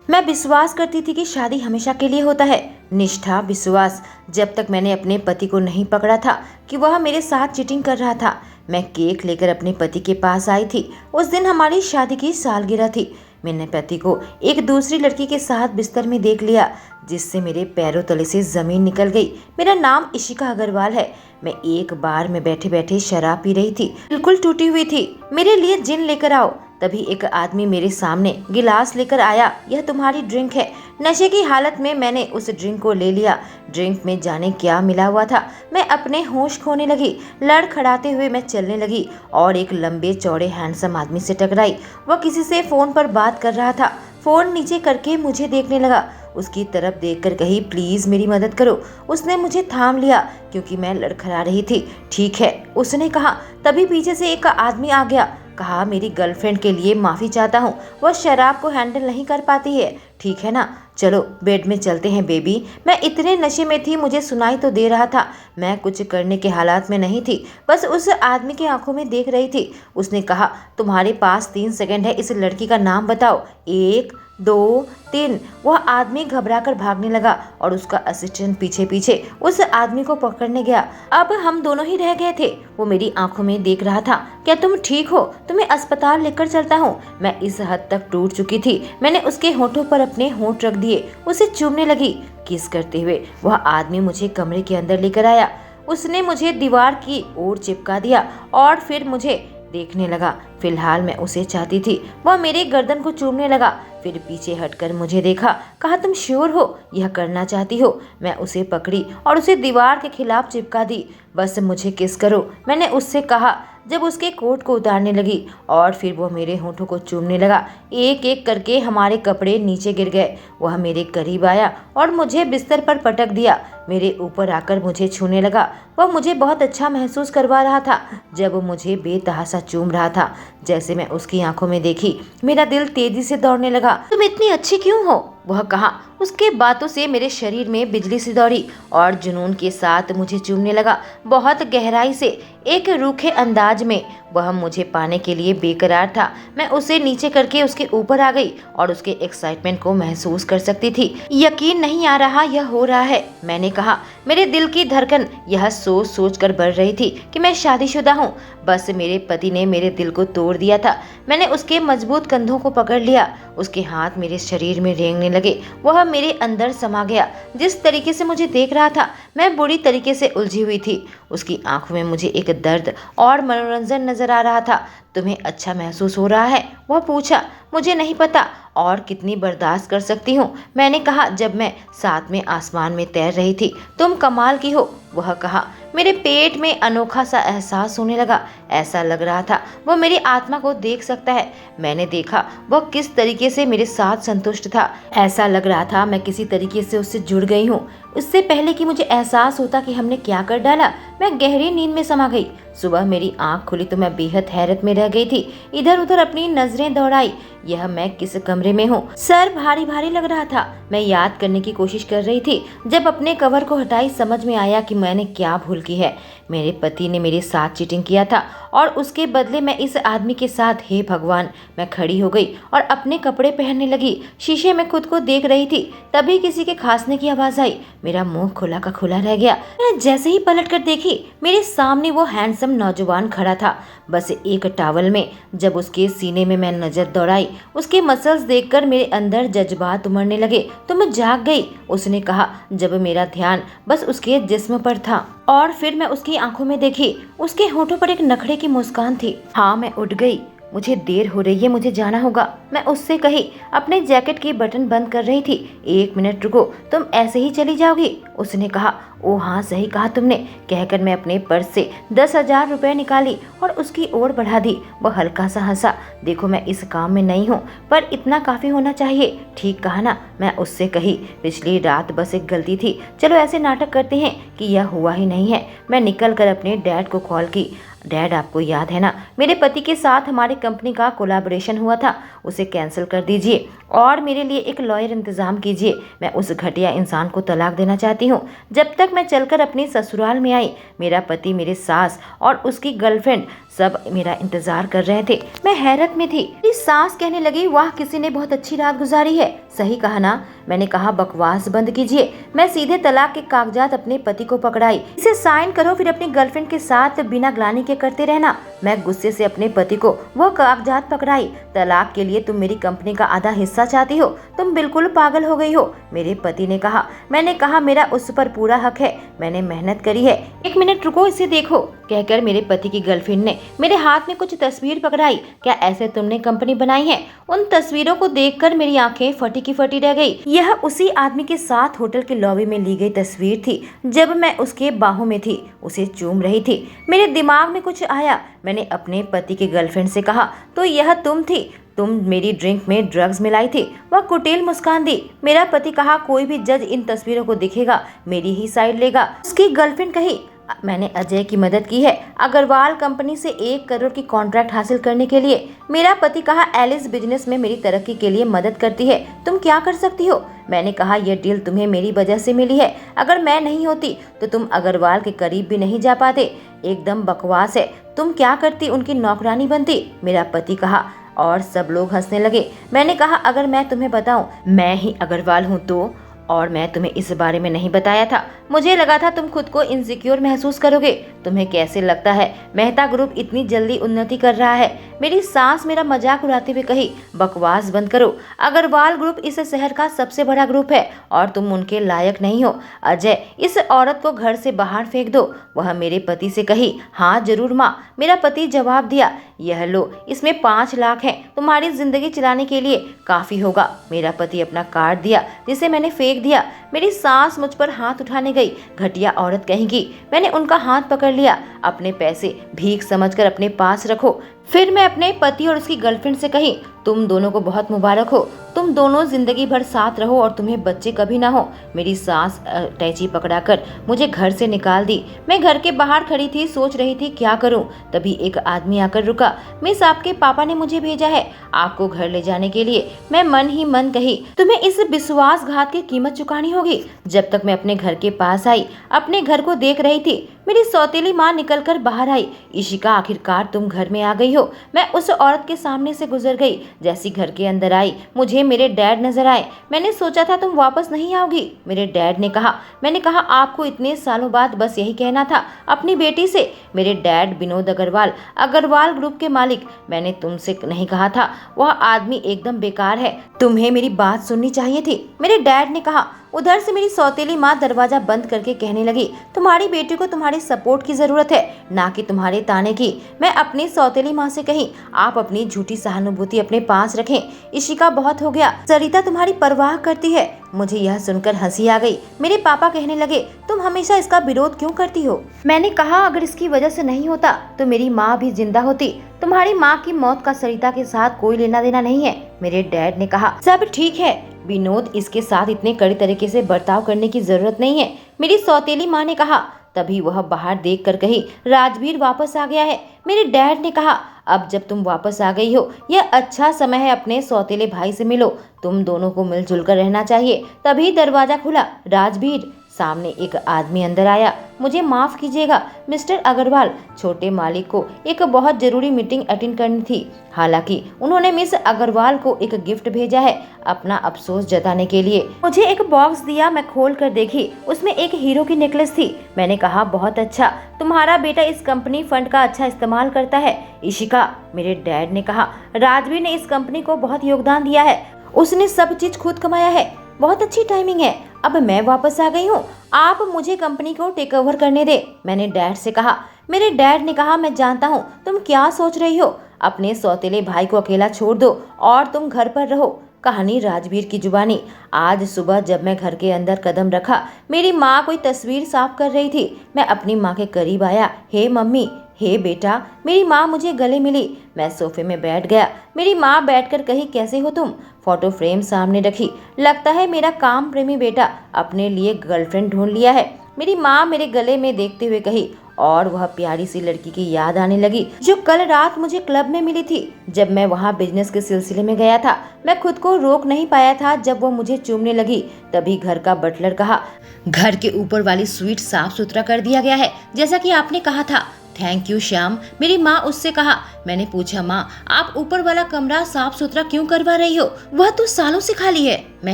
मैं विश्वास करती थी कि शादी हमेशा के लिए होता है। निष्ठा, विश्वास। जब तक मैंने अपने पति को नहीं पकड़ा था कि वह मेरे साथ चीटिंग कर रहा था। मैं केक लेकर अपने पति के पास आई थी। उस दिन हमारी शादी की सालगिरह थी। मैंने पति को एक दूसरी लड़की के साथ बिस्तर में देख लिया, जिससे मेरे पैरों तले से जमीन निकल गई। मेरा नाम इशिका अग्रवाल है। मैं एक बार में बैठे बैठे शराब पी रही थी, बिल्कुल टूटी हुई थी। मेरे लिए जिन लेकर आओ। तभी एक आदमी मेरे सामने गिलास लेकर आया। यह तुम्हारी ड्रिंक है। नशे की हालत में मैंने उस ड्रिंक को ले लिया। ड्रिंक में जाने क्या मिला हुआ था। मैं अपने होश खोने लगी। लड़खड़ाते हुए मैं चलने लगी और एक लंबे चौड़े हैंडसम आदमी से टकराई। वह किसी से फोन पर बात कर रहा था। फोन नीचे करके मुझे देखने लगा। उसकी तरफ देखकर कही, प्लीज मेरी मदद करो। उसने मुझे थाम लिया क्योंकि मैं लड़खड़ा रही थी। ठीक है, उसने कहा। तभी पीछे से एक आदमी आ गया। कहा, मेरी गर्लफ्रेंड के लिए माफी चाहता हूँ, वह शराब को हैंडल नहीं कर पाती है। ठीक है ना, चलो बेड में चलते हैं बेबी। मैं इतने नशे में थी, मुझे सुनाई तो दे रहा था। मैं कुछ करने के हालात में नहीं थी, बस उस आदमी की आंखों में देख रही थी। उसने कहा, तुम्हारे पास 3 सेकंड है, इस लड़की का नाम बताओ। 1 2 3। वह आदमी घबराकर भागने लगा और उसका असिस्टेंट पीछे पीछे उस आदमी को पकड़ने गया। अब हम दोनों ही रह गए थे। वो मेरी आंखों में देख रहा था। क्या तुम ठीक हो? तुम्हें अस्पताल लेकर चलता हूँ। मैं इस हद तक टूट चुकी थी। मैंने उसके होठों पर अपने होंठ रख दिए, उसे चूमने लगी। किस करते हुए वह आदमी मुझे कमरे के अंदर लेकर आया। उसने मुझे दीवार की ओर चिपका दिया और फिर मुझे देखने लगा। फिलहाल मैं उसे चाहती थी। वह मेरे गर्दन को चूमने लगा, फिर पीछे हटकर मुझे देखा। कहा, तुम श्योर हो यह करना चाहती हो? मैं उसे पकड़ी और उसे दीवार के खिलाफ चिपका दी। बस मुझे किस करो, मैंने उससे कहा जब उसके कोट को उतारने लगी। और फिर वह मेरे होठों को चूमने लगा। एक एक करके हमारे कपड़े नीचे गिर गए। वह मेरे करीब आया और मुझे बिस्तर पर पटक दिया। मेरे ऊपर आकर मुझे छूने लगा। वह मुझे बहुत अच्छा महसूस करवा रहा था जब वो मुझे बेतहाशा चूम रहा था। जैसे मैं उसकी आंखों में देखी, मेरा दिल तेजी से दौड़ने लगा। तुम इतनी अच्छी क्यों हो? वह कहा। उसके बातों से मेरे शरीर में बिजली सी दौड़ी और जुनून के साथ मुझे चूमने लगा, बहुत गहराई से, एक रूखे अंदाज में। वह मुझे पाने के लिए बेकरार था। मैं उसे नीचे करके उसके ऊपर आ गई और उसके एक्साइटमेंट को महसूस कर सकती थी। यकीन नहीं आ रहा यह हो रहा है, मैंने कहा। मेरे दिल की धड़कन यह सोच सोच कर बढ़ रही थी कि मैं शादीशुदा हूँ। बस मेरे पति ने मेरे दिल को तोड़ दिया था। मैंने उसके मजबूत कंधों को पकड़ लिया। उसके हाथ मेरे शरीर में रेंगने लगे। वह मेरे अंदर समा गया। जिस तरीके से मुझे देख रहा था, मैं बुरी तरीके से उलझी हुई थी। उसकी आंखों में मुझे एक दर्द और मनोरंजन नजर आ रहा था। तुम्हें अच्छा महसूस हो रहा है? वह पूछा। मुझे नहीं पता और कितनी बर्दाश्त कर सकती हूँ, मैंने कहा जब मैं साथ में आसमान में तैर रही थी। तुम कमाल की हो, वह कहा। मेरे पेट में अनोखा सा एहसास होने लगा। ऐसा लग रहा था वह मेरी आत्मा को देख सकता है। मैंने देखा वह किस तरीके से मेरे साथ संतुष्ट था। ऐसा लग रहा था मैं किसी तरीके से उससे जुड़ गई हूँ। उससे पहले कि मुझे एहसास होता कि हमने क्या कर डाला, मैं गहरी नींद में समा गई। सुबह मेरी आंख खुली तो मैं बेहद हैरत में रह गई थी। इधर उधर अपनी नजरें दौड़ाई। यह मैं किस कमरे में हूँ? सर भारी भारी लग रहा था। मैं याद करने की कोशिश कर रही थी। जब अपने कवर को हटाई, समझ में आया कि मैंने क्या भूल की है। मेरे पति ने मेरे साथ चीटिंग किया था और उसके बदले मैं इस आदमी के साथ, हे भगवान। मैं खड़ी हो गई और अपने कपड़े पहनने लगी। शीशे में खुद को देख रही थी। तभी किसी के खांसने की आवाज आई। मेरा मुंह खुला का खुला रह गया। मैंने जैसे ही पलट कर देखी, मेरे सामने वो हैंडसम नौजवान खड़ा था, बस एक टॉवल में। जब उसके सीने में मैं नजर दौड़ाई, उसके मसल्स देखकर मेरे अंदर जज्बात उमड़ने लगे। तो मैं जाग गई, उसने कहा, जब मेरा ध्यान बस उसके जिस्म पर था। और फिर मैं उसकी आंखों में देखी। उसके होठों पर एक नखरे की मुस्कान थी। हाँ, मैं उठ गई। मुझे देर हो रही है, मुझे जाना होगा, मैं उससे कही। अपने जैकेट की बटन बंद कर रही थी। 1 मिनट रुको, तुम ऐसे ही चली जाओगी? उसने कहा। ओ हाँ, सही कहा तुमने, कहकर मैं अपने पर्स से 10,000 रुपए निकाली और उसकी ओर बढ़ा दी। वह हल्का सा हंसा। देखो, मैं इस काम में नहीं हूँ, पर इतना काफी होना चाहिए। ठीक कहा ना, मैं उससे कही। पिछली रात बस एक गलती थी, चलो ऐसे नाटक करते हैं कि यह हुआ ही नहीं है। मैं निकल कर अपने डैड को कॉल की। डैड, आपको याद है ना, मेरे पति के साथ हमारी कंपनी का कोलैबोरेशन हुआ था, उसे कैंसिल कर दीजिए और मेरे लिए एक लॉयर इंतजाम कीजिए। मैं उस घटिया इंसान को तलाक देना चाहती रहती हूँ। जब तक मैं चलकर अपने ससुराल में आई, मेरा पति, मेरे सास और उसकी गर्लफ्रेंड सब मेरा इंतजार कर रहे थे। मैं हैरत में थी। मेरी सास कहने लगी, वाह, किसी ने बहुत अच्छी रात गुजारी है। सही कहा ना? मैंने कहा, बकवास बंद कीजिए। मैं सीधे तलाक के कागजात अपने पति को पकड़ाई। इसे साइन करो, फिर अपनी गर्लफ्रेंड के साथ बिना ग्लानि के करते रहना। मैं गुस्से से अपने पति को वो कागजात पकड़ाई। तलाक के लिए तुम मेरी कंपनी का आधा हिस्सा चाहती हो? तुम बिल्कुल पागल हो गई हो, मेरे पति ने कहा। मैंने कहा, मेरा उस पर पूरा हक है, मैंने मेहनत करी है। 1 मिनट रुको, इसे देखो, कहकर मेरे पति की गर्लफ्रेंड ने मेरे हाथ में कुछ तस्वीर पकड़ाई। क्या ऐसे तुमने कंपनी बनाई है? उन तस्वीरों को देखकर मेरी आंखें फटी की फटी रह गई। यह उसी आदमी के साथ होटल के लॉबी में ली गई तस्वीर थी जब मैं उसके बाहों में थी, उसे चूम रही थी। मेरे दिमाग में कुछ आया। मैंने अपने पति की गर्लफ्रेंड से कहा, तो यह तुम थी? तुम मेरी ड्रिंक में ड्रग्स मिलाई थी? वह कुटिल मुस्कान दी। मेरा पति कहा, कोई भी जज इन तस्वीरों को देखेगा मेरी ही साइड लेगा। उसकी गर्लफ्रेंड कही, मैंने अजय की मदद की है अग्रवाल कंपनी से 1 करोड़ की कॉन्ट्रैक्ट हासिल करने के लिए। मेरा पति कहा, एलिस बिजनेस में मेरी तरक्की के लिए मदद करती है, तुम क्या कर सकती हो? मैंने कहा, यह डील तुम्हें मेरी वजह से मिली है। अगर मैं नहीं होती तो तुम अग्रवाल के करीब भी नहीं जा पाते। एकदम बकवास है। तुम क्या करती? उनकी नौकरानी बनती, मेरा पति कहा, और सब लोग हंसने लगे। मैंने कहा, अगर मैं तुम्हें बताऊं मैं ही अग्रवाल हूं तो? और मैं तुम्हें इस बारे में नहीं बताया था। मुझे लगा था तुम खुद को इनसिक्योर महसूस करोगे। तुम्हें कैसे लगता है मेहता ग्रुप इतनी जल्दी उन्नति कर रहा है? मेरी सास मेरा मजाक उड़ाते हुए कही, बकवास बंद करो। अग्रवाल ग्रुप इस शहर का सबसे बड़ा ग्रुप है और तुम उनके लायक नहीं हो। अजय, इस औरत को घर से बाहर फेंक दो। वह मेरे पति से कही। हाँ जरूर माँ, मेरा पति जवाब दिया। यह लो, इसमें 5 लाख है, तुम्हारी जिंदगी चलाने के लिए काफी होगा। मेरा पति अपना कार्ड दिया जिसे मैंने फेंक दिया। मेरी सास मुझ पर हाथ उठाने गई। घटिया औरत कहेगी। मैंने उनका हाथ पकड़ लिया। अपने पैसे भीख समझकर अपने पास रखो। फिर मैं अपने पति और उसकी गर्लफ्रेंड से कही, तुम दोनों को बहुत मुबारक हो, तुम दोनों जिंदगी भर साथ रहो और तुम्हें बच्चे कभी ना हो। मेरी सास अटैची पकड़ाकर मुझे घर से निकाल दी। मैं घर के बाहर खड़ी थी, सोच रही थी क्या करूं। तभी एक आदमी आकर रुका। मिस, आपके पापा ने मुझे भेजा है आपको घर ले जाने के लिए। मैं मन ही मन कही, तुम्हें इस विश्वासघात की कीमत चुकानी होगी। जब तक मैं अपने घर के पास आई, अपने घर को देख रही थी, मेरी सौतेली माँ निकलकर बाहर आई। इशिका, आखिरकार तुम घर में आ गई हो। मैं उस औरत के सामने से गुजर गई। जैसी घर के अंदर आई, मुझे मेरे डैड नजर आए। मैंने सोचा था तुम वापस नहीं आओगी, मेरे डैड ने कहा। मैंने कहा, आपको इतने सालों बाद बस यही कहना था अपनी बेटी से? मेरे डैड विनोद अग्रवाल, अग्रवाल ग्रुप के मालिक। मैंने तुमसे नहीं कहा था वह आदमी एकदम बेकार है, तुम्हें मेरी बात सुननी चाहिए थी, मेरे डैड ने कहा। उधर से मेरी सौतेली माँ दरवाजा बंद करके कहने लगी, तुम्हारी बेटी को तुम्हारे सपोर्ट की जरूरत है, ना कि तुम्हारे ताने की। मैं अपनी सौतेली माँ से कही, आप अपनी झूठी सहानुभूति अपने पास रखें। इशिका, बहुत हो गया, सरिता तुम्हारी परवाह करती है। मुझे यह सुनकर हंसी आ गई। मेरे पापा कहने लगे, तुम हमेशा इसका विरोध क्यों करती हो? मैंने कहा, अगर इसकी वजह से नहीं होता तो मेरी माँ भी जिंदा होती। तुम्हारी माँ की मौत का सरिता के साथ कोई लेना देना नहीं है, मेरे डैड ने कहा। सब ठीक है विनोद, इसके साथ इतने कड़े तरीके से बर्ताव करने की जरूरत नहीं है, मेरी सौतेली माँ ने कहा। तभी वह बाहर देखकर कही, राजवीर वापस आ गया है। मेरे डैड ने कहा, अब जब तुम वापस आ गई हो, यह अच्छा समय है अपने सौतेले भाई से मिलो। तुम दोनों को मिलजुल कर रहना चाहिए। तभी दरवाजा खुला। राजवीर, सामने एक आदमी अंदर आया। मुझे माफ कीजिएगा मिस्टर अग्रवाल, छोटे मालिक को एक बहुत जरूरी मीटिंग अटेंड करनी थी। हालांकि उन्होंने मिस अग्रवाल को एक गिफ्ट भेजा है अपना अफसोस जताने के लिए। मुझे एक बॉक्स दिया, मैं खोल कर देखी, उसमें एक हीरो की नेकलेस थी। मैंने कहा, बहुत अच्छा, तुम्हारा बेटा इस कंपनी फंड का अच्छा इस्तेमाल करता है। इशिका, मेरे डैड ने कहा, राजवीर ने इस कंपनी को बहुत योगदान दिया है, उसने सब चीज खुद कमाया है। बहुत अच्छी टाइमिंग है, अब मैं वापस आ गई हूँ, आप मुझे कंपनी को टेक ओवर करने दे, मैंने डैड से कहा। मेरे डैड ने कहा, मैं जानता हूँ तुम क्या सोच रही हो, अपने सौतेले भाई को अकेला छोड़ दो और तुम घर पर रहो। कहानी राजवीर की जुबानी। आज सुबह जब मैं घर के अंदर कदम रखा, मेरी माँ कोई तस्वीर साफ कर रही थी। मैं अपनी माँ के करीब आया। हे मम्मी, हे बेटा। मेरी माँ मुझे गले मिली। मैं सोफे में बैठ गया। मेरी माँ बैठकर कही, कैसे हो तुम? फोटो फ्रेम सामने रखी। लगता है मेरा काम प्रेमी बेटा अपने लिए गर्लफ्रेंड ढूंढ लिया है, मेरी माँ मेरे गले में देखते हुए कही। और वह प्यारी सी लड़की की याद आने लगी जो कल रात मुझे क्लब में मिली थी जब मैं वहाँ बिजनेस के सिलसिले में गया था। मैं खुद को रोक नहीं पाया था जब वो मुझे चूमने लगी। तभी घर का बटलर कहा, घर के ऊपर वाली स्वीट साफ सुथरा कर दिया गया है जैसा कि आपने कहा था। थैंक यू श्याम, मेरी माँ उससे कहा। मैंने पूछा, माँ आप ऊपर वाला कमरा साफ सुथरा क्यों करवा रही हो? वह तो सालों से खाली है। मैं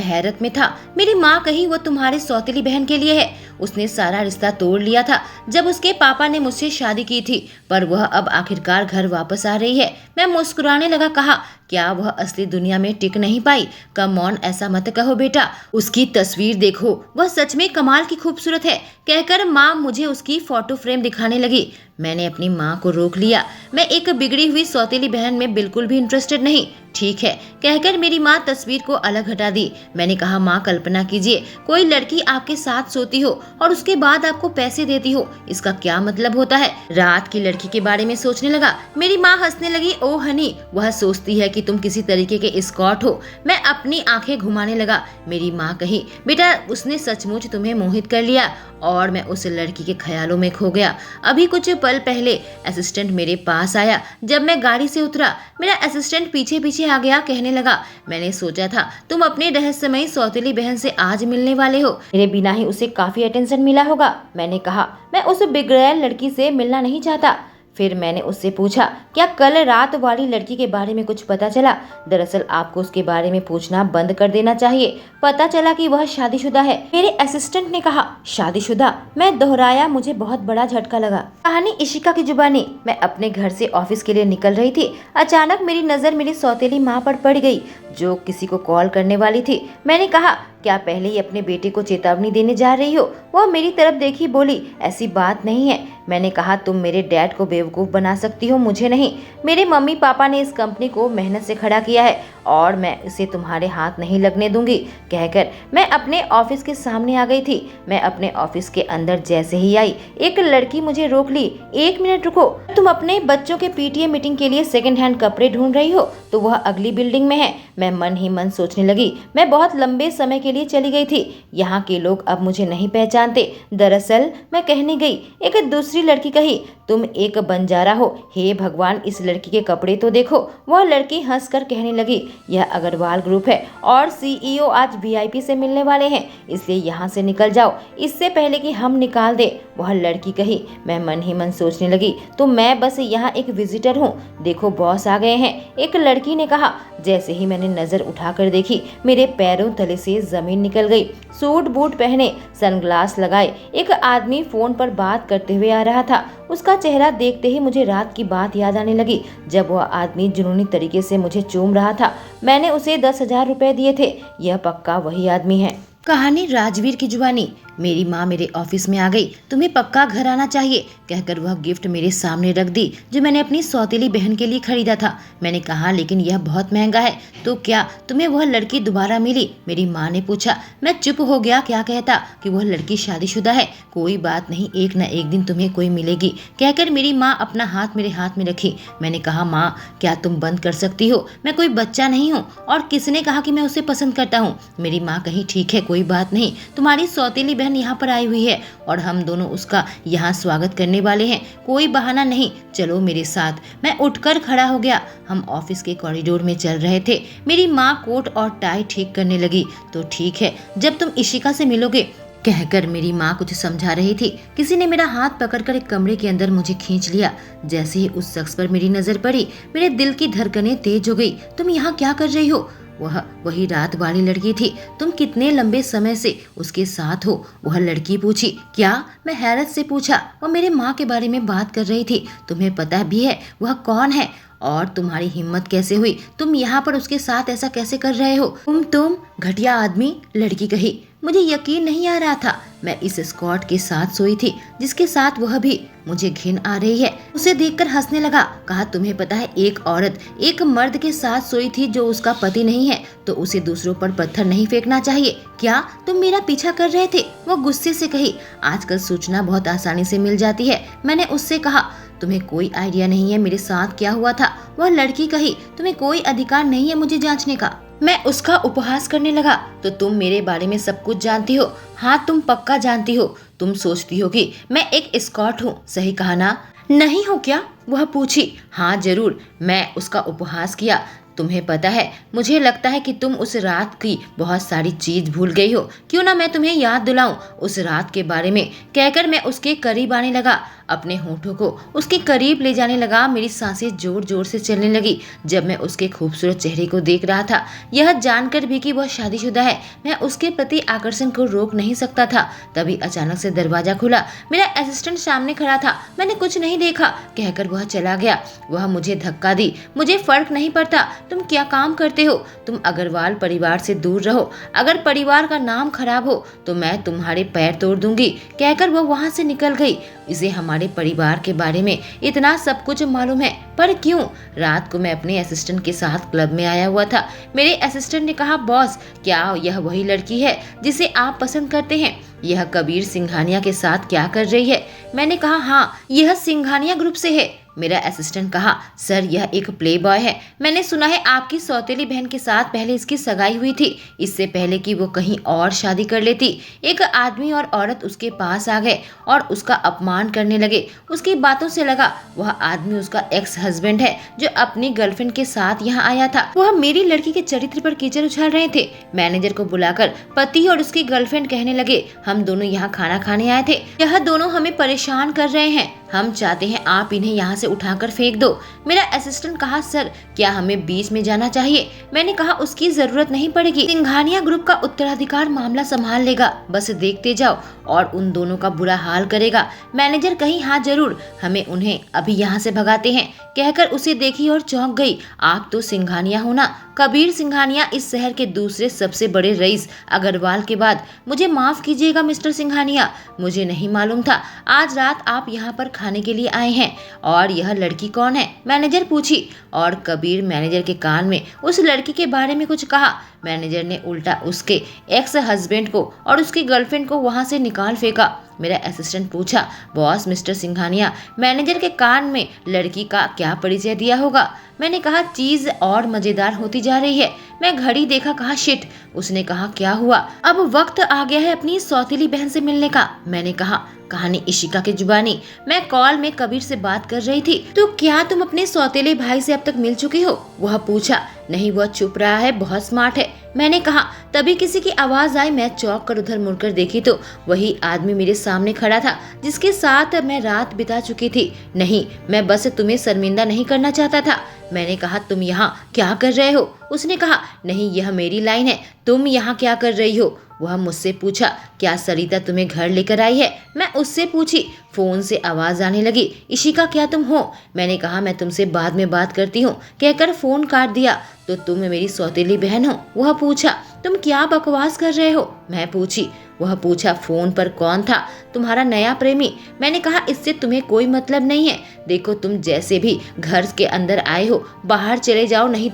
हैरत में था। मेरी माँ कही वो तुम्हारे सौतेली बहन के लिए है। उसने सारा रिश्ता तोड़ लिया था जब उसके पापा ने मुझसे शादी की थी, पर वह अब आखिरकार घर वापस आ रही है। मैं मुस्कुराने लगा, कहा क्या वह असली दुनिया में टिक नहीं पाई? कम ऑन, ऐसा मत कहो बेटा, उसकी तस्वीर देखो, वह सच में कमाल की खूबसूरत है, कहकर माँ मुझे उसकी फोटो फ्रेम दिखाने लगी। मैंने अपनी माँ को रोक लिया। मैं एक बिगड़ी हुई सौतेली बहन में बिल्कुल भी इंटरेस्टेड नहीं। ठीक है, कहकर मेरी माँ तस्वीर को अलग हटा दी। मैंने कहा, माँ कल्पना कीजिए कोई लड़की आपके साथ सोती हो और उसके बाद आपको पैसे देती हो, इसका क्या मतलब होता है? रात की लड़की के बारे में सोचने लगा। मेरी माँ हंसने लगी। ओ हनी, वह सोचती है कि तुम किसी तरीके के एस्कॉर्ट हो। मैं अपनी आंखें घुमाने लगा। मेरी माँ कही, बेटा उसने सचमुच तुम्हें मोहित कर लिया और मैं उस लड़की के ख्यालों में खो गया। अभी कुछ पल पहले असिस्टेंट मेरे पास आया। जब मैं गाड़ी से उतरा, मेरा असिस्टेंट पीछे पीछे आ गया। कहने लगा, मैंने सोचा था तुम अपने रहस्यमयी सौतेली बहन से आज मिलने वाले हो। मेरे बिना ही उसे काफी अटेंशन मिला होगा। मैंने कहा, मैं उस बिगड़ैल लड़की से मिलना नहीं चाहता। फिर मैंने उससे पूछा, क्या कल रात वाली लड़की के बारे में कुछ पता चला? दरअसल आपको उसके बारे में पूछना बंद कर देना चाहिए। पता चला कि वह शादीशुदा है। मेरे असिस्टेंट ने कहा, शादीशुदा? मैं दोहराया। मुझे बहुत बड़ा झटका लगा। कहानी इशिका की जुबानी। मैं अपने घर से ऑफिस के लिए निकल रही थी। अचानक मेरी नजर मेरी सौतेली माँ पर पड़ गई जो किसी को कॉल करने वाली थी। मैंने कहा, क्या पहले ही अपने बेटे को चेतावनी देने जा रही हो? वह मेरी तरफ देखी, बोली, ऐसी बात नहीं है। मैंने कहा, तुम मेरे डैड को बेवकूफ बना सकती हो, मुझे नहीं। मेरे मम्मी पापा ने इस कंपनी को मेहनत से खड़ा किया है और मैं इसे तुम्हारे हाथ नहीं लगने दूंगी, कहकर मैं अपने ऑफिस के सामने आ गई थी। मैं अपने ऑफिस के अंदर जैसे ही आई, एक लड़की मुझे रोक ली। 1 मिनट रुको, तुम अपने बच्चों के पीटीए मीटिंग के लिए सेकंड हैंड कपड़े ढूंढ रही हो तो वह अगली बिल्डिंग में है। मैं मन ही मन सोचने लगी, मैं बहुत लंबे समय के लिए चली गई थी। यहाँ के लोग अब मुझे नहीं पहचानते। दरअसल मैं कहने गई, एक दूसरी लड़की कही, तुम एक बंजारा हो। हे भगवान, इस लड़की के कपड़े तो देखो। वह लड़की हंसकर कहने लगी, यह अग्रवाल ग्रुप है और सीईओ आज वीआईपी से मिलने वाले हैं, इसलिए यहाँ से निकल जाओ इससे पहले कि हम निकाल दे। वह लड़की कही। मैं मन ही मन सोचने लगी, तो मैं बस यहाँ एक विजिटर हूँ, देखो बॉस आ गए हैं। एक लड़की ने कहा। जैसे ही मैंने नजर उठाकर देखी, मेरे पैरों तले से जमीन निकल गई। सूट बूट पहने, सनग्लास लगाए एक आदमी फोन पर बात करते हुए आ रहा था। उसका चेहरा देखते ही मुझे रात की बात याद आने लगी जब वह आदमी जुनूनी तरीके से मुझे चूम रहा था। मैंने उसे 10,000 रुपए दिए थे। यह पक्का वही आदमी है। कहानी राजवीर की जुबानी। मेरी माँ मेरे ऑफिस में आ गई। तुम्हें पक्का घर आना चाहिए, कहकर वह गिफ्ट मेरे सामने रख दी जो मैंने अपनी सौतेली बहन के लिए खरीदा था। मैंने कहा, लेकिन यह बहुत महंगा है। तो क्या तुम्हें वह लड़की दोबारा मिली? मेरी माँ ने पूछा। मैं चुप हो गया। क्या कहता कि वह लड़की शादीशुदा है? कोई बात नहीं, एक न एक दिन तुम्हें कोई मिलेगी, कहकर मेरी माँ अपना हाथ मेरे हाथ में रखी। मैंने कहा, माँ क्या तुम बंद कर सकती हो? मैं कोई बच्चा नहीं हूँ और किसने कहा कि मैं उसे पसंद करता हूँ? मेरी माँ कही, ठीक है कोई बात नहीं, तुम्हारी सौतेली बहन यहाँ पर आई हुई है और हम दोनों उसका यहाँ स्वागत करने वाले हैं। कोई बहाना नहीं, चलो मेरे साथ। मैं उठकर खड़ा हो गया। हम ऑफिस के कॉरिडोर में चल रहे थे। मेरी माँ कोट और टाई ठीक करने लगी। तो ठीक है, जब तुम इशिका से मिलोगे, कहकर मेरी माँ कुछ समझा रही थी। किसी ने मेरा हाथ पकड़कर एक कमरे के अंदर मुझे खींच लिया। जैसे ही उस शख्स पर मेरी नजर पड़ी, मेरे दिल की धड़कनें तेज हो गई। तुम यहाँ क्या कर रही हो? वही रात वाली लड़की थी। तुम कितने लंबे समय से उसके साथ हो? वह लड़की पूछी। क्या? मैं हैरत से पूछा। वह मेरे माँ के बारे में बात कर रही थी। तुम्हें पता भी है वह कौन है? और तुम्हारी हिम्मत कैसे हुई? तुम यहाँ पर उसके साथ ऐसा कैसे कर रहे हो? तुम घटिया आदमी, लड़की कही। मुझे यकीन नहीं आ रहा था। मैं इस स्कॉट के साथ सोई थी जिसके साथ वह भी। मुझे घिन आ रही है। उसे देखकर हंसने लगा। कहा, तुम्हें पता है एक औरत एक मर्द के साथ सोई थी जो उसका पति नहीं है तो उसे दूसरों पर पत्थर नहीं फेंकना चाहिए। क्या तुम मेरा पीछा कर रहे थे? वो गुस्से से कही। आजकल सूचना बहुत आसानी से मिल जाती है। मैंने उससे कहा, तुम्हें कोई आइडिया नहीं है मेरे साथ क्या हुआ था? वह लड़की कही। तुम्हें कोई अधिकार नहीं है मुझे जांचने का। मैं उसका उपहास करने लगा। तो तुम मेरे बारे में सब कुछ जानती हो? हाँ, तुम पक्का जानती हो। तुम सोचती हो कि मैं एक एस्कॉर्ट हूँ, सही कहा ना? नहीं हो क्या? वह पूछी। हाँ जरूर, मैं उसका उपहास किया। तुम्हें पता है, मुझे लगता है कि तुम उस रात की बहुत सारी चीज भूल गई हो। क्यों ना मैं तुम्हें याद दिलाऊं उस रात के बारे में। कहकर मैं उसके करीब आने लगा, अपने होठों को उसके करीब ले जाने लगा। मेरी सांसें जोर जोर से चलने लगी जब मैं उसके खूबसूरत चेहरे को देख रहा था। यह जानकर भी कि वह शादीशुदा है, मैं उसके प्रति आकर्षण को रोक नहीं सकता था। तभी अचानक से दरवाजा खुला। मेरा असिस्टेंट सामने खड़ा था। मैंने कुछ नहीं देखा कहकर वह चला गया। वह मुझे धक्का दी। मुझे फर्क नहीं पड़ता तुम क्या काम करते हो, तुम अग्रवाल परिवार से दूर रहो। अगर परिवार का नाम खराब हो तो मैं तुम्हारे पैर तोड़ दूंगी, कहकर वह वहाँ से निकल गई। इसे हमारे परिवार के बारे में इतना सब कुछ मालूम है, पर क्यों? रात को मैं अपने असिस्टेंट के साथ क्लब में आया हुआ था। मेरे असिस्टेंट ने कहा, बॉस क्या यह वही लड़की है जिसे आप पसंद करते हैं? यह कबीर सिंघानिया के साथ क्या कर रही है? मैंने कहा, हाँ यह सिंघानिया ग्रुप से है। मेरा असिस्टेंट कहा, सर यह एक प्ले बॉय है। मैंने सुना है आपकी सौतेली बहन के साथ पहले इसकी सगाई हुई थी, इससे पहले कि वो कहीं और शादी कर लेती। एक आदमी और औरत उसके पास आ गए और उसका अपमान करने लगे। उसकी बातों से लगा वह आदमी उसका एक्स हस्बैंड है जो अपनी गर्लफ्रेंड के साथ यहाँ आया था। वह मेरी लड़की के चरित्र पर कीचड़ उछाल रहे थे। मैनेजर को बुलाकर पति और उसकी गर्लफ्रेंड कहने लगे, हम दोनों यहाँ खाना खाने आए थे, यह दोनों हमें परेशान कर रहे हैं, हम चाहते हैं आप इन्हें यहाँ से उठाकर फेंक दो। मेरा असिस्टेंट कहा, सर क्या हमें बीच में जाना चाहिए? मैंने कहा, उसकी जरूरत नहीं पड़ेगी, सिंघानिया ग्रुप का उत्तराधिकार मामला संभाल लेगा, बस देखते जाओ और उन दोनों का बुरा हाल करेगा। मैनेजर कही, हाँ जरूर, हमें उन्हें अभी यहाँ से भगाते हैं, कहकर उसे देखी और चौंक गई। आप तो सिंघानिया हो ना? कबीर सिंघानिया इस शहर के दूसरे सबसे बड़े रईस अग्रवाल के बाद। मुझे माफ कीजिएगा मिस्टर सिंघानिया, मुझे नहीं मालूम था आज रात आप यहाँ पर खाने के लिए आए हैं। और यह लड़की कौन है? मैनेजर पूछी। और कबीर मैनेजर के कान में उस लड़की के बारे में कुछ कहा। मैनेजर ने उल्टा उसके एक्स हस्बैंड को और उसकी गर्लफ्रेंड को वहां से निकाल फेंका। मेरा असिस्टेंट पूछा, बॉस मिस्टर सिंघानिया मैनेजर के कान में लड़की का क्या परिचय दिया होगा? मैंने कहा, चीज और मजेदार होती जा रही है। मैं घड़ी देखा, कहा शिट। उसने कहा, क्या हुआ? अब वक्त आ गया है अपनी सौतेली बहन से मिलने का। मैंने कहा, कहानी इशिका की जुबानी। मैं कॉल में कबीर से बात कर रही थी। तो क्या तुम अपने सौतेले भाई से अब तक मिल चुकी हो? वह पूछा। नहीं, वह चुप रहा है, बहुत स्मार्ट है। मैंने कहा। तभी किसी की आवाज आई। मैं चौंक कर उधर मुड़कर देखी तो वही आदमी मेरे सामने खड़ा था जिसके साथ मैं रात बिता चुकी थी। नहीं, मैं बस तुम्हें शर्मिंदा नहीं करना चाहता था। मैंने कहा, तुम यहाँ क्या कर रहे हो? उसने कहा, नहीं यह मेरी लाइन है, तुम यहाँ क्या कर रही हो? वह मुझसे पूछा, क्या सरिता तुम्हें घर लेकर आई है? मैं उससे पूछी। फोन से आवाज आने लगी, इशिका क्या तुम हो? मैंने कहा, मैं तुमसे बाद में बात करती हूँ, कहकर फोन काट दिया। तो तुम मेरी सौतेली बहन हो? वह पूछा। तुम क्या बकवास कर रहे हो? मैं पूछी। वह पूछा, फोन पर कौन था? तुम्हारा नया प्रेमी। मैंने कहा, इससे तुम्हें कोई मतलब नहीं है। देखो तुम जैसे भी घर के अंदर आए हो, बाहर चले जाओ, नहीं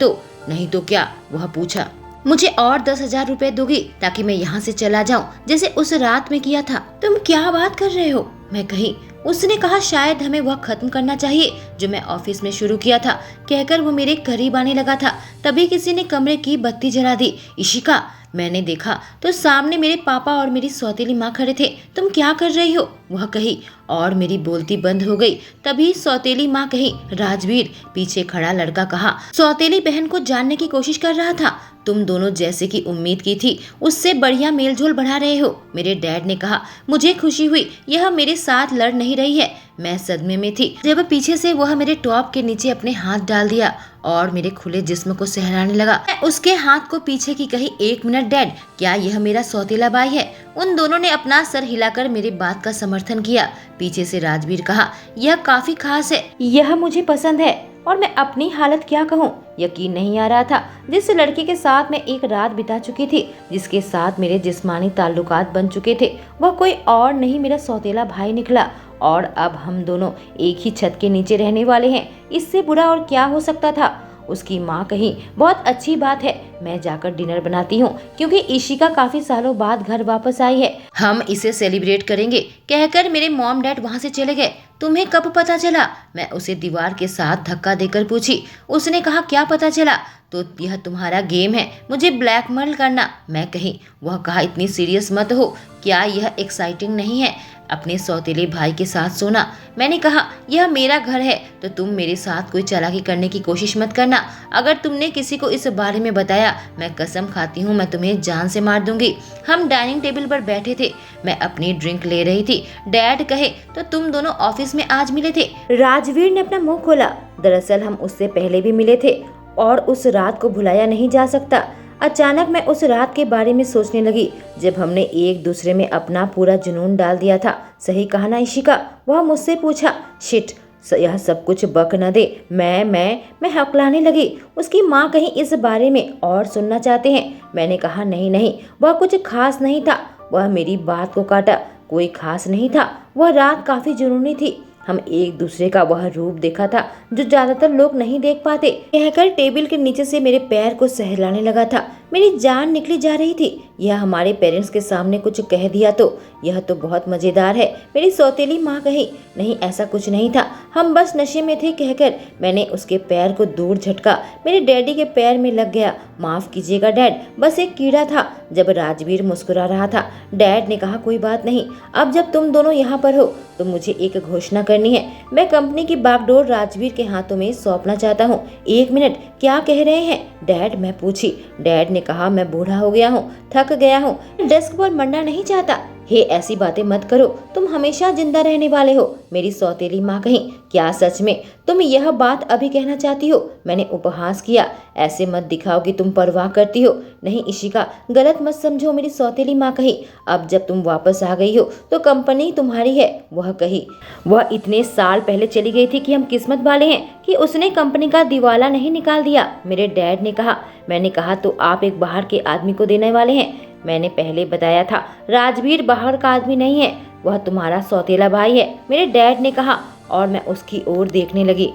तो क्या? वह पूछा। मुझे और 10,000 रुपए दोगी ताकि मैं यहाँ से चला जाऊँ जैसे उस रात में किया था। तुम क्या बात कर रहे हो? मैं कही। उसने कहा, शायद हमें वह खत्म करना चाहिए जो मैं ऑफिस में शुरू किया था, कहकर वो मेरे करीब आने लगा था। तभी किसी ने कमरे की बत्ती जला दी। इशिका। मैंने देखा तो सामने मेरे पापा और मेरी सौतेली माँ खड़े थे। तुम क्या कर रही हो? वह कही और मेरी बोलती बंद हो गई। तभी सौतेली माँ कही, राजवीर। पीछे खड़ा लड़का कहा, सौतेली बहन को जानने की कोशिश कर रहा था। तुम दोनों जैसे की उम्मीद की थी उससे बढ़िया मेलजोल बढ़ा रहे हो। मेरे डैड ने कहा। मुझे खुशी हुई यह मेरे साथ लड़ नहीं रही है। मैं सदमे में थी जब पीछे से वह मेरे टॉप के नीचे अपने हाथ डाल दिया और मेरे खुले जिस्म को सहलाने लगा। मैं उसके हाथ को पीछे की कही, 1 मिनट डैड, क्या यह मेरा सौतेला भाई है? उन दोनों ने अपना सर हिलाकर मेरी बात का समर्थन किया। पीछे से राजवीर कहा, यह काफी खास है, यह मुझे पसंद है। और मैं अपनी हालत क्या कहूँ? यकीन नहीं आ रहा था जिस लड़की के साथ मैं एक रात बिता चुकी थी, जिसके साथ मेरे जिस्मानी ताल्लुकात बन चुके थे, वह कोई और नहीं मेरा सौतेला भाई निकला। और अब हम दोनों एक ही छत के नीचे रहने वाले हैं। इससे बुरा और क्या हो सकता था? उसकी माँ कही, बहुत अच्छी बात है, मैं जाकर डिनर बनाती हूँ क्योंकि इशिका काफी सालों बाद घर वापस आई है, हम इसे सेलिब्रेट करेंगे, कहकर मेरे मॉम डैड वहाँ से चले गए। तुम्हें कब पता चला? मैं उसे दीवार के साथ धक्का देकर पूछी। उसने कहा, क्या पता चला? तो यह तुम्हारा गेम है, मुझे ब्लैकमेल करना। मैं कही। वह कहा, इतनी सीरियस मत हो, क्या यह एक्साइटिंग नहीं है? अपने सौतेले भाई के साथ सोना। मैंने कहा, यह मेरा घर है तो तुम मेरे साथ कोई चालाकी करने की कोशिश मत करना। अगर तुमने किसी को इस बारे में बताया, मैं कसम खाती हूँ मैं तुम्हें जान से मार दूंगी। हम डाइनिंग टेबल पर बैठे थे, मैं अपनी ड्रिंक ले रही थी। डैड कहे तो तुम दोनों ऑफिस में आज मिले थे। राजवीर ने अपना मुंह खोला। दरअसल हम उससे पहले भी मिले थे और उस रात को भुलाया नहीं जा सकता। अचानक मैं उस रात के बारे में सोचने लगी जब हमने एक दूसरे में अपना पूरा जुनून डाल दिया था। सही कहा ना इशिका? वह मुझसे पूछा। शिट, यह सब कुछ बक न दे। मैं हकलाने लगी। उसकी माँ कहीं इस बारे में और सुनना चाहते हैं। मैंने कहा नहीं, वह कुछ खास नहीं था। वह मेरी बात को काटा। कोई खास नहीं था, वह रात काफी जुनूनी थी। हम एक दूसरे का वह रूप देखा था जो ज्यादातर लोग नहीं देख पाते। कहकर टेबल के नीचे से मेरे पैर को सहलाने लगा था। मेरी जान निकली जा रही थी। यह हमारे पेरेंट्स के सामने कुछ कह दिया तो यह तो बहुत मजेदार है। मेरी सौतेली माँ कही, नहीं ऐसा कुछ नहीं था, हम बस नशे में थे, कहकर मैंने उसके पैर को दूर झटका। मेरे डैडी के पैर में लग गया। माफ कीजिएगा डैड, बस एक कीड़ा था। जब राजवीर मुस्कुरा रहा था, डैड ने कहा, कोई बात नहीं, अब जब तुम दोनों यहाँ पर हो तो मुझे एक घोषणा करनी है। मैं कंपनी की बागडोर राजवीर के हाथों में सौंपना चाहता हूँ। 1 मिनट, क्या कह रहे हैं डैड? मैं पूछी। डैड ने कहा, मैं बूढ़ा हो गया हूँ, थक गया हूँ, डेस्क पर मरना नहीं चाहता। हे ऐसी बातें मत करो, तुम हमेशा जिंदा रहने वाले हो। मेरी सौतेली माँ कही, क्या सच में तुम यह बात अभी कहना चाहती हो? मैंने उपहास किया। ऐसे मत दिखाओ कि तुम परवाह करती हो। नहीं इशिका, गलत मत समझो, मेरी सौतेली माँ कही। अब जब तुम वापस आ गई हो तो कंपनी तुम्हारी है। वह कही, वह इतने साल पहले चली गई थी कि हम किस्मत वाले हैं कि उसने कंपनी का दिवाला नहीं निकाल दिया, मेरे डैड ने कहा। मैंने कहा, तो आप एक बाहर के आदमी को देने वाले हैं? मैंने पहले बताया था, राजवीर बाहर का आदमी नहीं है, वह तुम्हारा सौतेला भाई है, मेरे डैड ने कहा। और मैं उसकी ओर देखने लगी।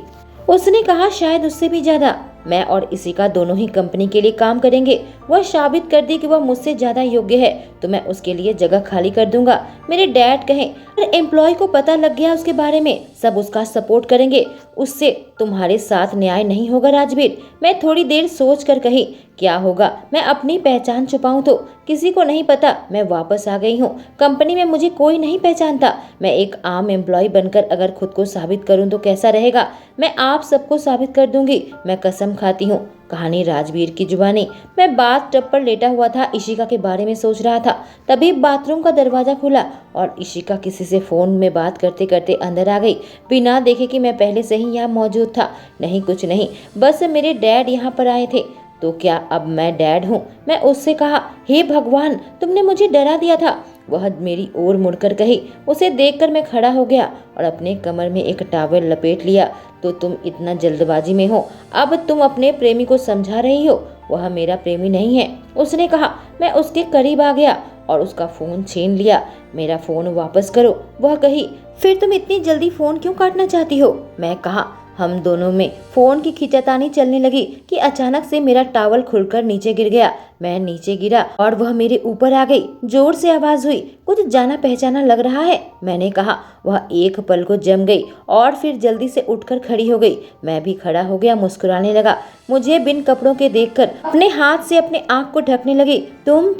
उसने कहा, शायद उससे भी ज्यादा। मैं और इशिका दोनों ही कंपनी के लिए काम करेंगे। वह साबित कर दे कि वह मुझसे ज्यादा योग्य है तो मैं उसके लिए जगह खाली कर दूंगा, मेरे डैड कहे। अगर एम्प्लॉय को पता लग गया उसके बारे में, सब उसका सपोर्ट करेंगे। उससे तुम्हारे साथ न्याय नहीं होगा राजवीर। मैं थोड़ी देर सोच कर कही, क्या होगा मैं अपनी पहचान छुपाऊं तो? किसी को नहीं पता मैं वापस आ गई हूँ। कंपनी में मुझे कोई नहीं पहचानता। मैं एक आम एम्प्लॉय बनकर अगर खुद को साबित करूं तो कैसा रहेगा? मैं आप सबको साबित कर दूंगी, मैं कसम खाती हूँ। कहानी राजवीर की जुबानी। मैं बाथ टब पर लेटा हुआ था, इशिका के बारे में सोच रहा था। तभी बाथरूम का दरवाजा खुला और इशिका किसी से फोन में बात करते करते अंदर आ गई, बिना देखे कि मैं पहले से ही यहाँ मौजूद था। नहीं कुछ नहीं, बस मेरे डैड यहाँ पर आए थे। तो क्या अब मैं डैड हूँ? मैं उससे कहा, हे भगवान, तुमने मुझे डरा दिया था। वह मेरी ओर मुड़कर कही। उसे देखकर मैं खड़ा हो गया और अपने कमर में एक टॉवल लपेट लिया। तो तुम इतना जल्दबाजी में हो? अब तुम अपने प्रेमी को समझा रही हो? वह मेरा प्रेमी नहीं है, उसने कहा। मैं उसके करीब आ गया और उसका फोन छीन लिया। मेरा फोन वापस करो, वह कही। फिर तुम इतनी जल्दी फोन क्यों काटना चाहती हो? मैं कहा। हम दोनों में फोन की खींचातानी चलने लगी कि अचानक से मेरा टॉवल खुलकर नीचे गिर गया। मैं नीचे गिरा और वह मेरे ऊपर आ गई। जोर से आवाज हुई, कुछ जाना पहचाना लग रहा है, मैंने कहा। वह एक पल को जम गई और फिर जल्दी से उठकर खड़ी हो गई। मैं भी खड़ा हो गया, मुस्कुराने लगा। मुझे बिन कपड़ों के देखकर अपने हाथ से अपने आँख को ढकने लगी। तुम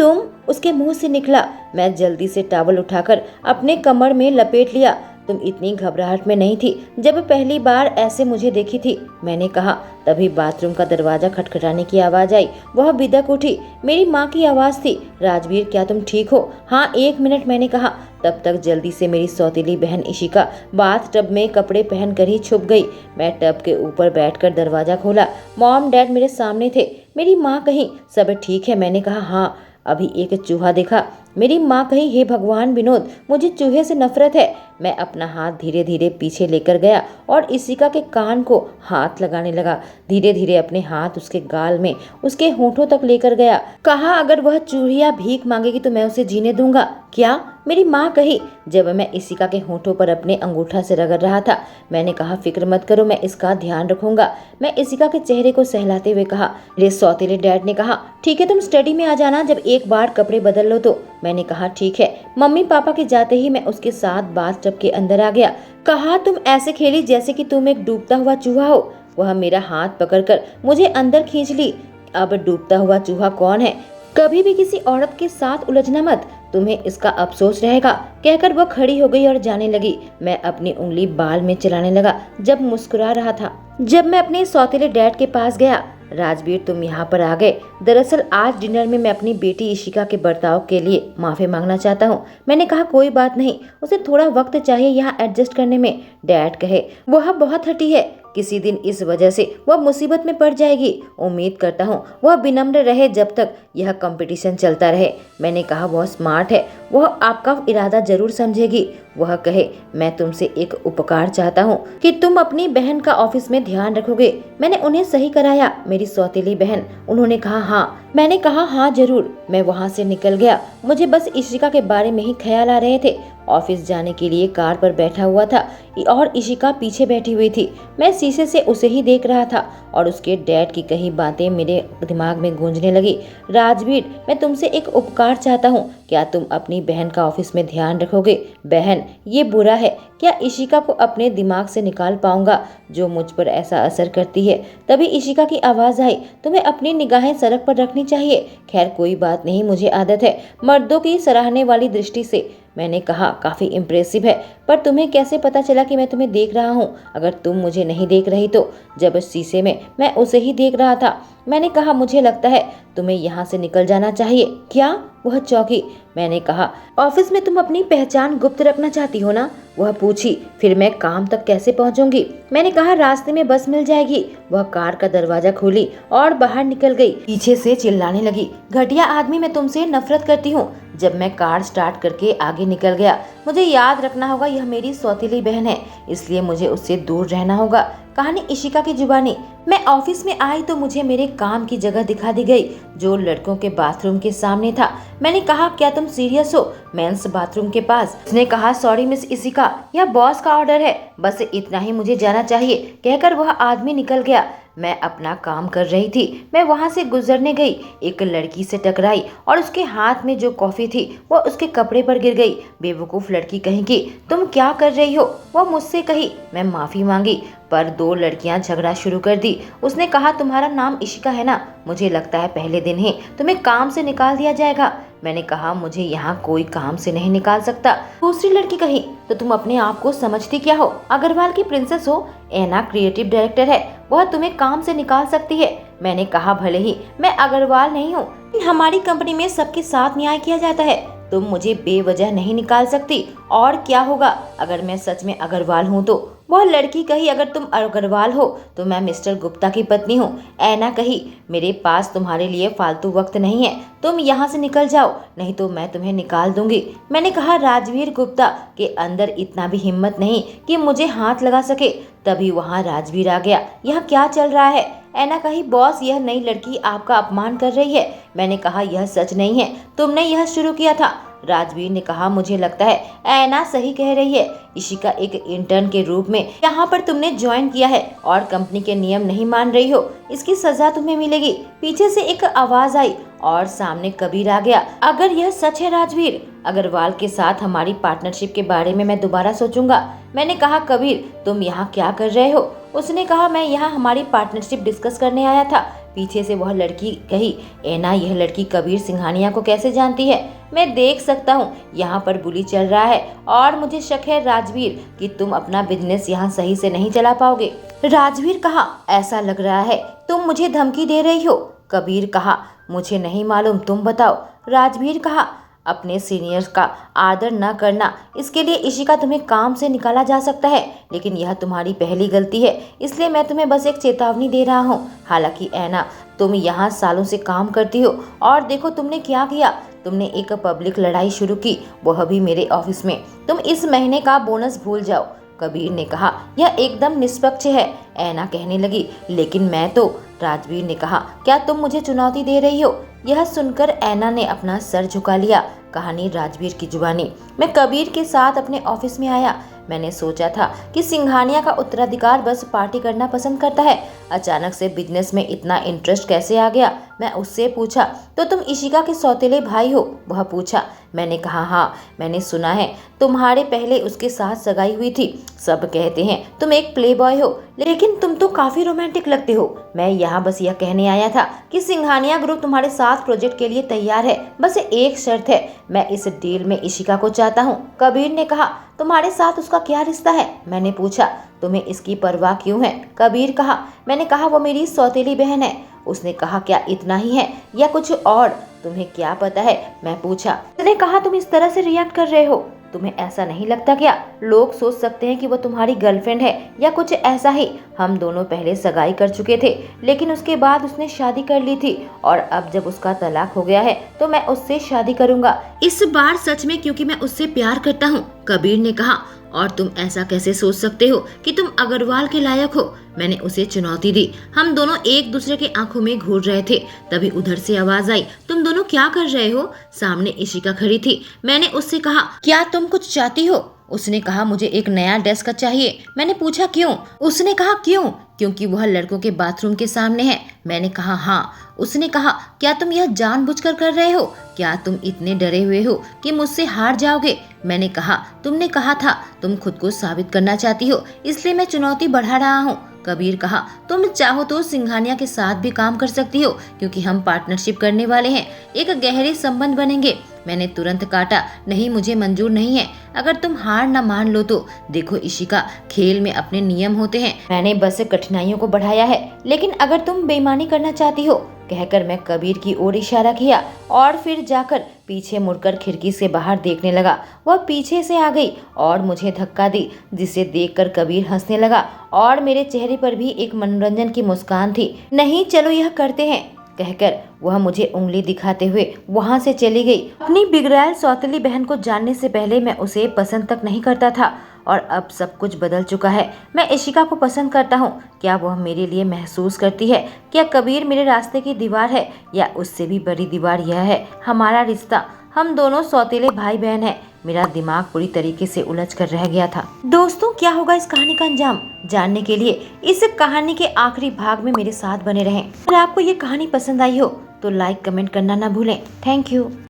उसके मुंह से निकला। मैं जल्दी से टॉवल उठाकर अपने कमर में लपेट लिया। तुम इतनी घबराहट में नहीं थी जब पहली बार ऐसे मुझे देखी थी, मैंने कहा। तभी बाथरूम का दरवाजा खटखटाने की आवाज आई। वह बिदक उठी। मेरी माँ की आवाज थी, राजवीर क्या तुम ठीक हो? हाँ 1 मिनट, मैंने कहा। तब तक जल्दी से मेरी सौतेली बहन इशिका बाथ टब में कपड़े पहन कर ही छुप गई। मैं टब के ऊपर बैठकर दरवाजा खोला। मॉम डैड मेरे सामने थे। मेरी माँ कही, सब ठीक है? मैंने कहा, हाँ। अभी एक चूहा देखा? मेरी माँ कही, हे भगवान विनोद, मुझे चूहे से नफरत है। मैं अपना हाथ धीरे धीरे पीछे लेकर गया और इशिका के कान को हाथ लगाने लगा। धीरे धीरे अपने हाथ उसके गाल में, उसके होठों तक लेकर गया। कहा, अगर वह चूहिया भीख मांगेगी तो मैं उसे जीने दूंगा। क्या? मेरी माँ कही जब मैं इशिका के होठों पर अपने अंगूठा से रगड़ रहा था। मैंने कहा, फिक्र मत करो, मैं इसका ध्यान रखूंगा। मैं इशिका के चेहरे को सहलाते हुए कहा। मेरे सौतेले डैड ने कहा, ठीक है तुम स्टडी में आ जाना जब एक बार कपड़े बदल लो तो। मैंने कहा, ठीक है। मम्मी पापा के जाते ही मैं उसके साथ बाथ टब के अंदर आ गया। कहा, तुम ऐसे खेली जैसे कि तुम एक डूबता हुआ चूहा हो। वह मेरा हाथ पकड़कर मुझे अंदर खींच ली। अब डूबता हुआ चूहा कौन है? कभी भी किसी औरत के साथ उलझना मत। तुम्हें इसका अफसोस रहेगा। कहकर वह खड़ी हो गई और जाने लगी। मैं अपनी उंगली बाल में चलाने लगा जब मुस्कुरा रहा था। जब मैं अपने सौतेले डैड के पास गया, राजवीर तुम यहाँ पर आ गए। दरअसल आज डिनर में मैं अपनी बेटी इशिका के बर्ताव के लिए माफी मांगना चाहता हूँ। मैंने कहा कोई बात नहीं, उसे थोड़ा वक्त चाहिए यहाँ एडजस्ट करने में। डैड कहे वह बहुत हठी है, किसी दिन इस वजह से वह मुसीबत में पड़ जाएगी। उम्मीद करता हूँ वह विनम्र रहे जब तक यह कंपटीशन चलता रहे। मैंने कहा वह स्मार्ट है, वह आपका इरादा जरूर समझेगी। वह कहे मैं तुमसे एक उपकार चाहता हूँ कि तुम अपनी बहन का ऑफिस में ध्यान रखोगे। मैंने उन्हें सही कराया, मेरी सौतेली बहन। उन्होंने कहा हाँ। मैंने कहा हाँ जरूर। मैं वहाँ से निकल गया। मुझे बस इशिका के बारे में ही ख्याल आ रहे थे। ऑफिस जाने के लिए कार पर बैठा हुआ था और इशिका पीछे बैठी हुई थी। मैं शीशे से उसे ही देख रहा था और उसके डैड की कही बातें मेरे दिमाग में गूंजने लगी। राजवीर, मैं तुमसे एक उपकार चाहता हूँ, क्या तुम अपनी बहन का ऑफिस में ध्यान रखोगे? बहन, ये बुरा है, क्या इशिका को अपने दिमाग से निकाल पाऊंगा जो मुझ पर ऐसा असर करती है? तभी इशिका की आवाज आई, तुम्हें अपनी निगाहें सड़क पर रखनी चाहिए। खैर कोई बात नहीं, मुझे आदत है मर्दों की सराहने वाली दृष्टि से। मैंने कहा काफी इम्प्रेसिव है, पर तुम्हें कैसे पता चला कि मैं तुम्हें देख रहा हूँ? अगर तुम मुझे नहीं देख रही तो? जब शीशे में मैं उसे ही देख रहा था। मैंने कहा मुझे लगता है तुम्हें यहाँ से निकल जाना चाहिए। क्या? वह चौंकी। मैंने कहा ऑफिस में तुम अपनी पहचान गुप्त रखना चाहती हो ना? वह पूछी। फिर मैं काम तक कैसे पहुँचूंगी? मैंने कहा रास्ते में बस मिल जाएगी। वह कार का दरवाजा खोली और बाहर निकल गई। पीछे से चिल्लाने लगी, घटिया आदमी, मैं तुमसे नफरत करती हूँ। जब मैं कार स्टार्ट करके आगे निकल गया, मुझे याद रखना होगा यह मेरी सौतेली बहन है, इसलिए मुझे उससे दूर रहना होगा। कहानी इशिका की जुबानी। मैं ऑफिस में आई तो मुझे मेरे काम की जगह दिखा दी गई जो लड़कों के बाथरूम के सामने था। मैंने कहा क्या तुम सीरियस हो? मेंस बाथरूम के पास। उसने कहा सॉरी मिस इशिका, यह बॉस का ऑर्डर है, बस इतना ही मुझे जाना चाहिए। कहकर वह आदमी निकल गया। मैं अपना काम कर रही थी। मैं वहां से गुजरने गई, एक लड़की से टकराई और उसके हाथ में जो कॉफी थी वह उसके कपड़े पर गिर गई। बेवकूफ लड़की कहेगी, तुम क्या कर रही हो? वह मुझसे कही। मैं माफी मांगी पर दो लड़कियां झगड़ा शुरू कर दी। उसने कहा तुम्हारा नाम इशिका है ना? मुझे लगता है पहले दिन ही तुम्हें काम से निकाल दिया जाएगा। मैंने कहा मुझे यहाँ कोई काम से नहीं निकाल सकता। दूसरी लड़की कही, तो तुम अपने आप को समझती क्या हो? अग्रवाल की प्रिंसेस हो? एना क्रिएटिव डायरेक्टर है, वह तुम्हें काम से निकाल सकती है। मैंने कहा भले ही मैं अग्रवाल नहीं हूँ, हमारी कंपनी में सबके साथ न्याय किया जाता है, तुम मुझे बेवजह नहीं निकाल सकती। और क्या होगा अगर मैं सच में अग्रवाल हूँ तो? वह लड़की कही, अगर तुम अग्रवाल हो तो मैं मिस्टर गुप्ता की पत्नी हूँ। ऐना कही, मेरे पास तुम्हारे लिए फालतू वक्त नहीं है, तुम यहाँ से निकल जाओ नहीं तो मैं तुम्हें निकाल दूंगी। मैंने कहा राजवीर गुप्ता के अंदर इतना भी हिम्मत नहीं कि मुझे हाथ लगा सके। तभी वहाँ राजवीर आ गया। यह क्या चल रहा है? ऐना कही, बॉस यह नई लड़की आपका अपमान कर रही है। मैंने कहा यह सच नहीं है, तुमने यह शुरू किया था। राजवीर ने कहा मुझे लगता है ऐना सही कह रही है। इशिका एक इंटर्न के रूप में यहाँ पर तुमने ज्वाइन किया है और कंपनी के नियम नहीं मान रही हो, इसकी सजा तुम्हें मिलेगी। पीछे से एक आवाज आई और सामने कबीर आ गया। अगर यह सच है राजवीर, अग्रवाल के साथ हमारी पार्टनरशिप के बारे में मैं दोबारा सोचूंगा। मैंने कहा कबीर तुम यहाँ क्या कर रहे हो? उसने कहा मैं यहाँ हमारी पार्टनरशिप डिस्कस करने आया था। पीछे से वह लड़की कही, ऐना यह लड़की कबीर सिंघानिया को कैसे जानती है? मैं देख सकता हूँ यहाँ पर बुली चल रहा है और मुझे शक है राजवीर कि तुम अपना बिजनेस यहाँ सही से नहीं चला पाओगे। राजवीर कहा, ऐसा लग रहा है तुम मुझे धमकी दे रही हो। कबीर कहा, मुझे नहीं मालूम, तुम बताओ। राजवीर कहा, अपने सीनियर्स का आदर न करना, इसके लिए इशिका तुम्हें काम से निकाला जा सकता है, लेकिन यह तुम्हारी पहली गलती है, इसलिए मैं तुम्हें बस एक चेतावनी दे रहा हूँ। हालांकि ऐना तुम यहाँ सालों से काम करती हो और देखो तुमने क्या किया। तुमने एक पब्लिक लड़ाई शुरू की, वह भी मेरे ऑफिस में। तुम इस महीने का बोनस भूल जाओ। कबीर ने कहा, यह एकदम निष्पक्ष है। ऐना कहने लगी, लेकिन मैं तो। राजवीर ने कहा, क्या तुम मुझे चुनौती दे रही हो? यह सुनकर ऐना ने अपना सर झुका लिया। कहानी राजवीर की जुबानी। मैं कबीर के साथ अपने ऑफिस में आया। मैंने सोचा था कि सिंघानिया का उत्तराधिकार बस पार्टी करना पसंद करता है। अचानक से बिजनेस में इतना इंटरेस्ट कैसे आ गया? मैं उससे पूछा, तो तुम इशिका के सौतेले भाई हो? वह पूछा। मैंने कहा, हाँ, मैंने सुना है तुम्हारे पहले उसके साथ सगाई हुई थी। सब कहते हैं तुम एक प्ले बॉय हो, लेकिन तुम तो काफी रोमांटिक लगते हो। मैं यहाँ बस यह कहने आया था कि सिंघानिया ग्रुप तुम्हारे साथ साथ प्रोजेक्ट के लिए तैयार है, बस एक शर्त है, मैं इस डील में इशिका को चाहता हूँ। कबीर ने कहा, तुम्हारे साथ उसका क्या रिश्ता है? मैंने पूछा। तुम्हें इसकी परवाह क्यों है? कबीर कहा। मैंने कहा, वो मेरी सौतेली बहन है। उसने कहा, क्या इतना ही है या कुछ और? तुम्हें क्या पता है? मैं पूछा। उसने कहा, तुम इस तरह से रिएक्ट कर रहे हो, तुम्हें ऐसा नहीं लगता क्या? लोग सोच सकते हैं कि वो तुम्हारी गर्लफ्रेंड है या कुछ ऐसा ही। हम दोनों पहले सगाई कर चुके थे, लेकिन उसके बाद उसने शादी कर ली थी और अब जब उसका तलाक हो गया है तो मैं उससे शादी करूंगा, इस बार सच में, क्योंकि मैं उससे प्यार करता हूँ। कबीर ने कहा, और तुम ऐसा कैसे सोच सकते हो कि तुम अग्रवाल के लायक हो? मैंने उसे चुनौती दी। हम दोनों एक दूसरे के आंखों में घूर रहे थे, तभी उधर से आवाज आई, तुम दोनों क्या कर रहे हो? सामने इशिका खड़ी थी। मैंने उससे कहा, क्या तुम कुछ चाहती हो? उसने कहा, मुझे एक नया डेस्क चाहिए। मैंने पूछा, क्यों? उसने कहा, क्यों? क्योंकि वह लड़कों के बाथरूम के सामने है। मैंने कहा, हाँ। उसने कहा, क्या तुम यह जानबूझकर कर रहे हो? क्या तुम इतने डरे हुए हो कि मुझसे हार जाओगे? मैंने कहा, तुमने कहा था तुम खुद को साबित करना चाहती हो, इसलिए मैं चुनौती बढ़ा रहा हूँ। कबीर कहा, तुम चाहो तो सिंघानिया के साथ भी काम कर सकती हो, क्योंकि हम पार्टनरशिप करने वाले हैं, एक गहरे संबंध बनेंगे। मैंने तुरंत काटा, नहीं, मुझे मंजूर नहीं है। अगर तुम हार न मान लो तो देखो इशिका, खेल में अपने नियम होते हैं। मैंने बस कठिनाइयों को बढ़ाया है, लेकिन अगर तुम बेईमानी करना चाहती हो, कहकर मैं कबीर की ओर इशारा किया और फिर जाकर पीछे मुड़कर खिड़की से बाहर देखने लगा। वह पीछे से आ गई और मुझे धक्का दी, जिसे देखकर कबीर हंसने लगा और मेरे चेहरे पर भी एक मनोरंजन की मुस्कान थी। नहीं, चलो यह करते हैं, कहकर वह मुझे उंगली दिखाते हुए वहां से चली गई। अपनी बिगड़ैल सौतेली बहन को जानने से पहले मैं उसे पसंद तक नहीं करता था और अब सब कुछ बदल चुका है। मैं इशिका को पसंद करता हूँ। क्या वह मेरे लिए महसूस करती है? क्या कबीर मेरे रास्ते की दीवार है या उससे भी बड़ी दीवार यह है हमारा रिश्ता? हम दोनों सौतेले भाई बहन हैं। मेरा दिमाग पूरी तरीके से उलझ कर रह गया था। दोस्तों, क्या होगा इस कहानी का अंजाम? जानने के लिए इस कहानी के आखिरी भाग में मेरे साथ बने रहें। अगर आपको ये कहानी पसंद आई हो तो लाइक कमेंट करना ना भूलें। Thank you.